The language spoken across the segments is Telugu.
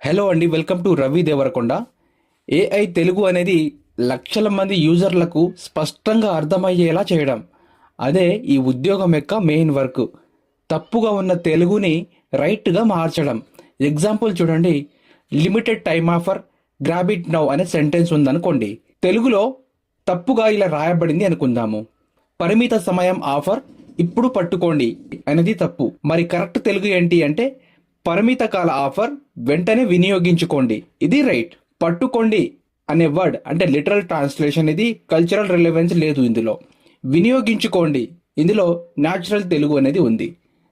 హలో అండి, welcome to Ravi Devarakonda. AI Telugu అనేది లక్షల మంది యూజర్లకు స్పష్టంగా అర్థమయ్యేలా చేయడం, అదే ఈ ఉద్యోగం యొక్క మెయిన్ వర్క్. తప్పుగా ఉన్న తెలుగుని రైట్గా మార్చడం. ఎగ్జాంపుల్ చూడండి, limited time offer, grab it now అనే సెంటెన్స్ ఉందనుకోండి. తెలుగులో తప్పుగా ఇలా రాయబడింది అనుకుందాము, పరిమిత సమయం ఆఫర్, ఇప్పుడు పట్టుకోండి అనేది తప్పు. మరి కరెక్ట్ తెలుగు ఏంటి అంటే, పరిమిత కాల ఆఫర్, వెంటనే వినియోగించుకోండి, ఇది రైట్. పట్టుకోండి అనే వర్డ్ అంటే లిటరల్ ట్రాన్స్లేషన్, ఇది కల్చరల్ రిలవెన్స్ లేదు ఇందులో. వినియోగించుకోండి, ఇందులో న్యాచురల్ తెలుగు అనేది ఉంది.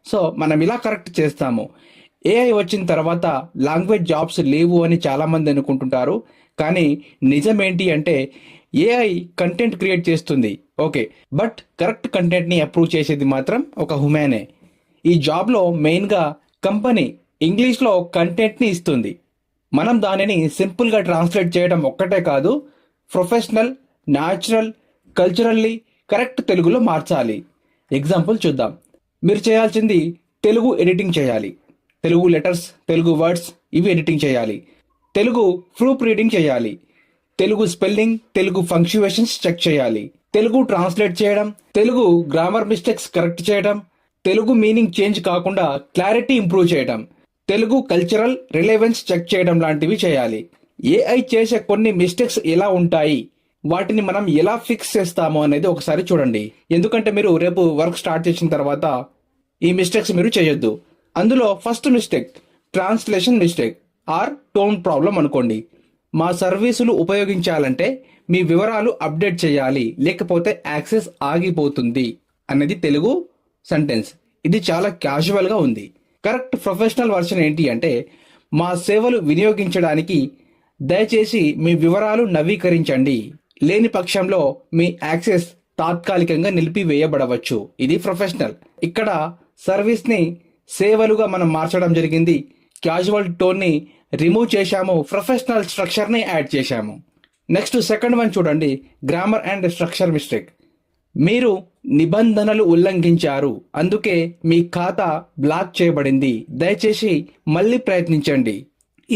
సో మనం ఇలా కరెక్ట్ చేస్తాము. ఏఐ వచ్చిన తర్వాత లాంగ్వేజ్ జాబ్స్ లేవు అని చాలామంది అనుకుంటుంటారు, కానీ నిజం ఏంటి అంటే ఏఐ కంటెంట్ క్రియేట్ చేస్తుంది, ఓకే, బట్ కరెక్ట్ కంటెంట్ని అప్రూవ్ చేసేది మాత్రం ఒక హ్యూమనే. ఈ జాబ్లో మెయిన్గా కంపెనీ ఇంగ్లీష్లో కంటెంట్ని ఇస్తుంది. మనం దానిని సింపుల్గా ట్రాన్స్లేట్ చేయడం ఒక్కటే కాదు, ప్రొఫెషనల్, న్యాచురల్, కల్చరల్లీ కరెక్ట్ తెలుగులో మార్చాలి. ఎగ్జాంపుల్ చూద్దాం. మీరు చేయాల్సింది తెలుగు ఎడిటింగ్ చేయాలి. తెలుగు లెటర్స్, తెలుగు వర్డ్స్ ఇవి ఎడిటింగ్ చేయాలి. తెలుగు ప్రూఫ్ రీడింగ్ చేయాలి. Telugu spelling, Telugu punctuations check చేయాలి. తెలుగు ట్రాన్స్లేట్ చేయడం, తెలుగు గ్రామర్ మిస్టేక్స్ కరెక్ట్ చేయడం, తెలుగు మీనింగ్ చేంజ్ కాకుండా క్లారిటీ ఇంప్రూవ్ చేయడం, తెలుగు కల్చరల్ రిలవెన్స్ చెక్ చేయడం లాంటివి చేయాలి. ఏఐ చేసే కొన్ని మిస్టేక్స్ ఎలా ఉంటాయి, వాటిని మనం ఎలా ఫిక్స్ చేస్తామో అనేది ఒకసారి చూడండి. ఎందుకంటే మీరు రేపు వర్క్ స్టార్ట్ చేసిన తర్వాత ఈ మిస్టేక్స్ మీరు చేయొద్దు. అందులో first mistake translation mistake are tone problem అనుకోండి. మా సర్వీసులు ఉపయోగించాలంటే మీ వివరాలు అప్డేట్ చేయాలి, లేకపోతే యాక్సెస్ ఆగిపోతుంది అనేది తెలుగు సెంటెన్స్. ఇది చాలా క్యాజువల్గా ఉంది. కరెక్ట్ ప్రొఫెషనల్ వర్షన్ ఏంటి అంటే, మా సేవలు వినియోగించడానికి దయచేసి మీ వివరాలు నవీకరించండి, లేని పక్షంలో మీ యాక్సెస్ తాత్కాలికంగా నిలిపివేయబడవచ్చు. ఇది ప్రొఫెషనల్. ఇక్కడ సర్వీస్ని సేవలుగా మనం మార్చడం జరిగింది, క్యాజువల్ టోన్ని రిమూవ్ చేశాము, ప్రొఫెషనల్ స్ట్రక్చర్ని యాడ్ చేశాము. నెక్స్ట్ సెకండ్ వన్ చూడండి, గ్రామర్ అండ్ స్ట్రక్చర్ మిస్టేక్. మీరు నిబంధనలు ఉల్లంఘించారు, అందుకే మీ ఖాతా బ్లాక్ చేయబడింది, దయచేసి మళ్ళీ ప్రయత్నించండి.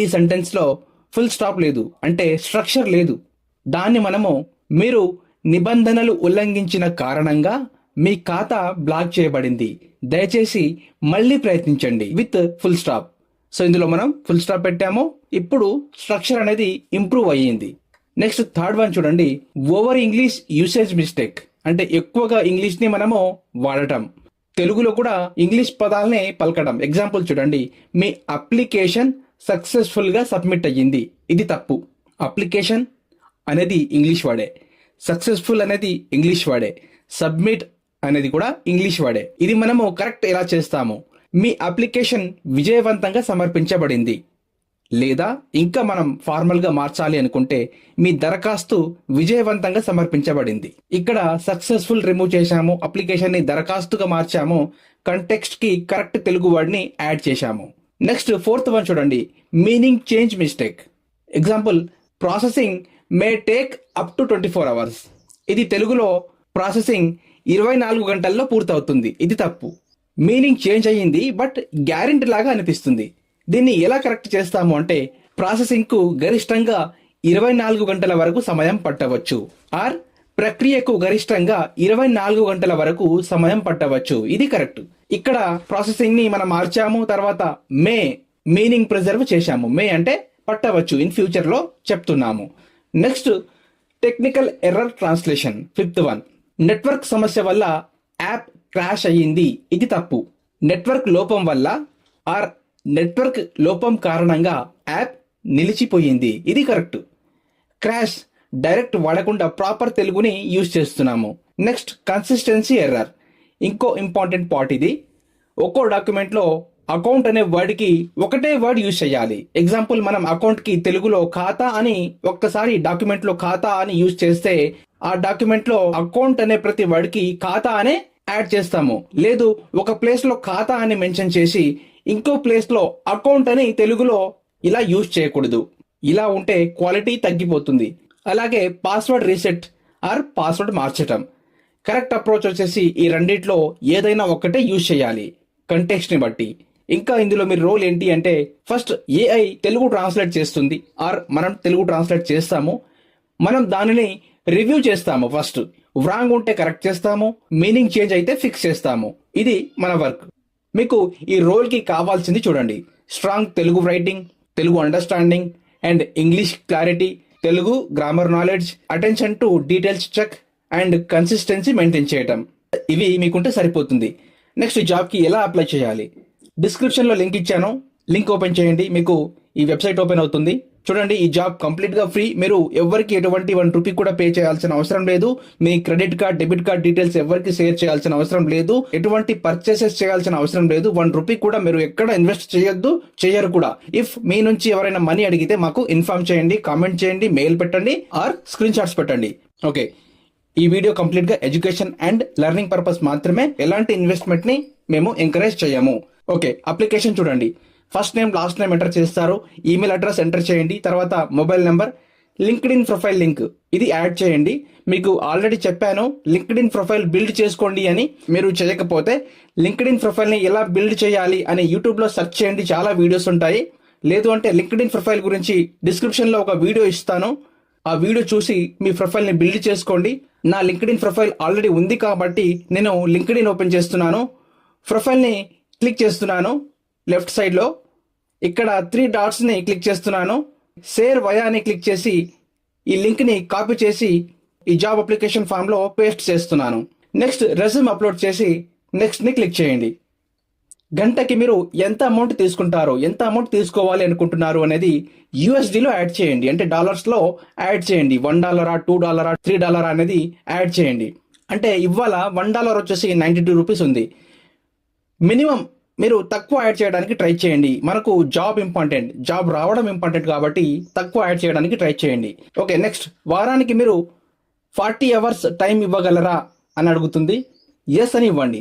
ఈ సెంటెన్స్లో ఫుల్ స్టాప్ లేదు, అంటే స్ట్రక్చర్ లేదు. దాన్ని మనము మీరు నిబంధనలు ఉల్లంఘించిన కారణంగా మీ ఖాతా బ్లాక్ చేయబడింది, దయచేసి మళ్ళీ ప్రయత్నించండి విత్ ఫుల్ స్టాప్. సో ఇందులో మనం ఫుల్ స్టాప్ పెట్టాము, ఇప్పుడు స్ట్రక్చర్ అనేది ఇంప్రూవ్ అయ్యింది. నెక్స్ట్ థర్డ్ వన్ చూడండి, ఓవర్ ఇంగ్లీష్ యూసేజ్ మిస్టేక్. అంటే ఎక్కువగా ఇంగ్లీష్ని మనము వాడటం, తెలుగులో కూడా ఇంగ్లీష్ పదాలనే పలకడం. ఎగ్జాంపుల్ చూడండి, మీ అప్లికేషన్ సక్సెస్ఫుల్గా సబ్మిట్ అయ్యింది, ఇది తప్పు. అప్లికేషన్ అనేది ఇంగ్లీష్ వాడే, సక్సెస్ఫుల్ అనేది ఇంగ్లీష్ వాడే, సబ్మిట్ అనేది కూడా ఇంగ్లీష్ వాడే. ఇది మనము కరెక్ట్ ఎలా చేస్తాము, మీ అప్లికేషన్ విజయవంతంగా సమర్పించబడింది, లేదా ఇంకా మనం ఫార్మల్గా మార్చాలి అనుకుంటే మీ దరఖాస్తు విజయవంతంగా సమర్పించబడింది. ఇక్కడ సక్సెస్ఫుల్ రిమూవ్ చేశాము, అప్లికేషన్ని దరఖాస్తుగా మార్చాము, కంటెక్స్ట్కి కరెక్ట్ తెలుగు వర్డ్ని యాడ్ చేశాము. నెక్స్ట్ ఫోర్త్ వన్ చూడండి, meaning change mistake. Example, processing may take up to 24 hours. ఇది తెలుగులో ప్రాసెసింగ్ 24 గంటల్లో పూర్తవుతుంది, ఇది తప్పు. మీనింగ్ చేంజ్ అయ్యింది, బట్ గ్యారెంటీ లాగా అనిపిస్తుంది. దీన్ని ఎలా కరెక్ట్ చేస్తాము అంటే, ప్రాసెసింగ్కు గరిష్టంగా 24 గంటల వరకు సమయం పట్టవచ్చు, ఆర్ ప్రక్రియకు గరిష్టంగా 24 గంటల వరకు సమయం పట్టవచ్చు, ఇది కరెక్ట్. ఇక్కడ ప్రాసెసింగ్ని మనం మార్చాము, తర్వాత మే మీనింగ్ ప్రిజర్వ్ చేశాము. మే అంటే పట్టవచ్చు, ఇన్ ఫ్యూచర్లో చెప్తున్నాము. Next technical error translation, fifth one. Network సమస్య వల్ల యాప్ క్రాష్ అయ్యింది, ఇది తప్పు. నెట్వర్క్ లోపం వల్ల ఆర్ నెట్వర్క్ లోపం కారణంగా యాప్ నిలిచిపోయింది, ఇది కరెక్ట్. క్రాష్ డైరెక్ట్ వాడకుండా ప్రాపర్ తెలుగుని యూజ్ చేస్తున్నాము. నెక్స్ట్ కన్సిస్టెన్సీ ఎర్రర్, ఇంకో ఇంపార్టెంట్ పార్ట్ ఇది. ఒక్కో డాక్యుమెంట్లో అకౌంట్ అనే వర్డ్కి ఒకటే వర్డ్ యూజ్ చేయాలి. ఎగ్జాంపుల్, మనం అకౌంట్కి తెలుగులో ఖాతా అని ఒక్కసారి డాక్యుమెంట్లో ఖాతా అని యూజ్ చేస్తే, ఆ డాక్యుమెంట్లో అకౌంట్ అనే ప్రతి వర్డ్కి ఖాతా అనే యాడ్ చేస్తాము. లేదు, ఒక ప్లేస్లో ఖాతా అని మెన్షన్ చేసి ఇంకో ప్లేస్లో అకౌంట్ అని తెలుగులో ఇలా యూజ్ చేయకూడదు. ఇలా ఉంటే క్వాలిటీ తగ్గిపోతుంది. అలాగే పాస్వర్డ్ రీసెట్ ఆర్ పాస్వర్డ్ మార్చటం. కరెక్ట్ అప్రోచ్ వచ్చేసి ఈ రెండిట్లో ఏదైనా ఒకటే యూజ్ చేయాలి కంటెక్స్ట్ని బట్టి. ఇంకా ఇందులో మీరు రోల్ ఏంటి అంటే ఫస్ట్ ఏఐ తెలుగు ట్రాన్స్లేట్ చేస్తుంది ఆర్ మనం తెలుగు ట్రాన్స్లేట్ చేస్తాము. మనం దానిని రివ్యూ చేస్తాము. ఫస్ట్ రాంగ్ ఉంటే కరెక్ట్ చేస్తాము, మీనింగ్ చేంజ్ అయితే ఫిక్స్ చేస్తాము. ఇది మన వర్క్. మీకు ఈ రోల్కి కావాల్సింది చూడండి: strong Telugu writing, Telugu understanding and English clarity, Telugu grammar knowledge, attention to details check and consistency maintain చేయటం. ఇవి మీకుంటే సరిపోతుంది. నెక్స్ట్ జాబ్కి ఎలా అప్లై చేయాలి? డిస్క్రిప్షన్లో లింక్ ఇచ్చాను, లింక్ ఓపెన్ చేయండి, మీకు ఈ వెబ్సైట్ ఓపెన్ అవుతుంది. చూడండి, ఈ జాబ్ కంప్లీట్గా ఫ్రీ. మీరు ఎవరికి ఎటువంటి 1 రూపీ కూడా పే చేయాల్సిన అవసరం లేదు. మీ credit card, debit card details ఎవరికి షేర్ చేయాల్సిన అవసరం లేదు. ఎటువంటి పర్చేసెస్ చేయాల్సిన అవసరం లేదు. 1 రూపీ కూడా మీరు ఎక్కడ ఇన్వెస్ట్ చేయొద్దు, చేయరు కూడా. ఇఫ్ మీ నుంచి ఎవరైనా మనీ అడిగితే మాకు ఇన్ఫార్మ్ చేయండి, కామెంట్ చేయండి, మెయిల్ పెట్టండి ఆర్ స్క్రీన్ షాట్స్ పెట్టండి. ఓకే, ఈ వీడియో కంప్లీట్గా ఎడ్యుకేషన్ అండ్ లెర్నింగ్ పర్పస్ మాత్రమే. ఎలాంటి ఇన్వెస్ట్మెంట్ ని మేము ఎంకరేజ్ చేయము. ఓకే, అప్లికేషన్ చూడండి. First name, last name enter చేస్తారు, ఈమెయిల్ అడ్రస్ ఎంటర్ చేయండి, తర్వాత mobile number, LinkedIn profile link ఇది యాడ్ చేయండి. మీకు ఆల్రెడీ చెప్పాను లింక్డ్ఇన్ ప్రొఫైల్ బిల్డ్ చేసుకోండి అని. మీరు చేయకపోతే లింక్డ్ఇన్ ప్రొఫైల్ని ఎలా బిల్డ్ చేయాలి అని యూట్యూబ్లో సెర్చ్ చేయండి, చాలా వీడియోస్ ఉంటాయి. లేదు అంటే లింక్డ్ఇన్ ప్రొఫైల్ గురించి డిస్క్రిప్షన్లో ఒక వీడియో ఇస్తాను, ఆ వీడియో చూసి మీ ప్రొఫైల్ని బిల్డ్ చేసుకోండి. నా లింక్డ్ఇన్ ప్రొఫైల్ ఆల్రెడీ ఉంది కాబట్టి నేను లింక్డ్ఇన్ ఓపెన్ చేస్తున్నాను, ప్రొఫైల్ని క్లిక్ చేస్తున్నాను. లెఫ్ట్ సైడ్లో ఇక్కడ 3 డాట్స్ని క్లిక్ చేస్తున్నాను. షేర్ వయా అని క్లిక్ చేసి ఈ లింక్ని కాపీ చేసి ఈ జాబ్ అప్లికేషన్ ఫామ్లో పేస్ట్ చేస్తున్నాను. నెక్స్ట్ రెజ్యూమ్ అప్లోడ్ చేసి నెక్స్ట్ని క్లిక్ చేయండి. గంటకి మీరు ఎంత అమౌంట్ తీసుకుంటారో, ఎంత అమౌంట్ తీసుకోవాలి అనుకుంటున్నారు అనేది యూఎస్డీలో యాడ్ చేయండి, అంటే డాలర్స్లో యాడ్ చేయండి. $1, $2, $3 అనేది యాడ్ చేయండి. అంటే ఇవాళ $1 వచ్చేసి 92 రూపీస్ ఉంది. మినిమం మీరు తక్కువ యాడ్ చేయడానికి ట్రై చేయండి. మనకు జాబ్ ఇంపార్టెంట్, జాబ్ రావడం ఇంపార్టెంట్ కాబట్టి తక్కువ యాడ్ చేయడానికి ట్రై చేయండి. ఓకే, నెక్స్ట్ వారానికి మీరు 40 అవర్స్ టైం ఇవ్వగలరా అని అడుగుతుంది. ఎస్ అని ఇవ్వండి.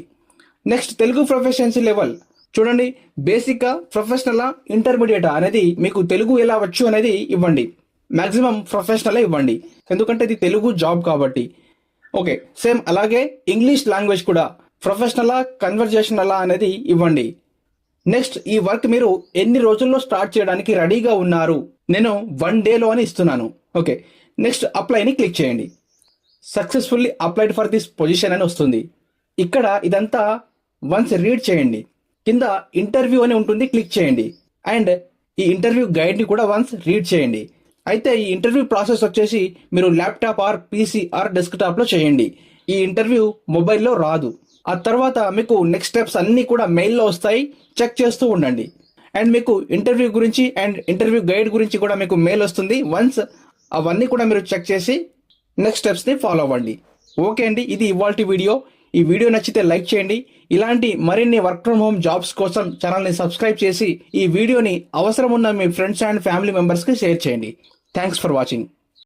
నెక్స్ట్ తెలుగు ప్రొఫెషన్సీ లెవెల్ చూడండి. బేసికా, ప్రొఫెషనలా, ఇంటర్మీడియటా అనేది మీకు తెలుగు ఎలా వచ్చు అనేది ఇవ్వండి. మ్యాక్సిమం ప్రొఫెషనలే ఇవ్వండి, ఎందుకంటే ఇది తెలుగు జాబ్ కాబట్టి. ఓకే, సేమ్ అలాగే ఇంగ్లీష్ లాంగ్వేజ్ కూడా ప్రొఫెషనలా, కన్వర్జేషనలా అనేది ఇవ్వండి. నెక్స్ట్ ఈ వర్క్ మీరు ఎన్ని రోజుల్లో స్టార్ట్ చేయడానికి రెడీగా ఉన్నారు? నేను 1 డేలో అని ఇస్తున్నాను. ఓకే, నెక్స్ట్ అప్లైని క్లిక్ చేయండి. Successfully applied for this position అని వస్తుంది. ఇక్కడ ఇదంతా వన్స్ రీడ్ చేయండి. కింద ఇంటర్వ్యూ అని ఉంటుంది, క్లిక్ చేయండి. అండ్ ఈ ఇంటర్వ్యూ గైడ్ని కూడా వన్స్ రీడ్ చేయండి. అయితే ఈ ఇంటర్వ్యూ ప్రాసెస్ వచ్చేసి మీరు ల్యాప్టాప్ ఆర్ పీసీ ఆర్ డెస్క్టాప్లో చేయండి. ఈ ఇంటర్వ్యూ మొబైల్లో రాదు. ఆ తర్వాత మీకు నెక్స్ట్ స్టెప్స్ అన్నీ కూడా మెయిల్లో వస్తాయి, చెక్ చేస్తూ ఉండండి. అండ్ మీకు ఇంటర్వ్యూ గురించి అండ్ ఇంటర్వ్యూ గైడ్ గురించి కూడా మీకు మెయిల్ వస్తుంది. వన్స్ అవన్నీ కూడా మీరు చెక్ చేసి నెక్స్ట్ స్టెప్స్ని ఫాలో అవ్వండి. ఓకే అండి, ఇది ఇవాల్టి వీడియో. ఈ వీడియో నచ్చితే లైక్ చేయండి. ఇలాంటి మరిన్ని వర్క్ ఫ్రమ్ హోమ్ జాబ్స్ కోసం ఛానల్ని సబ్స్క్రైబ్ చేసి ఈ వీడియోని అవసరం ఉన్న మీ ఫ్రెండ్స్ అండ్ ఫ్యామిలీ మెంబర్స్కి షేర్ చేయండి. Thanks for watching.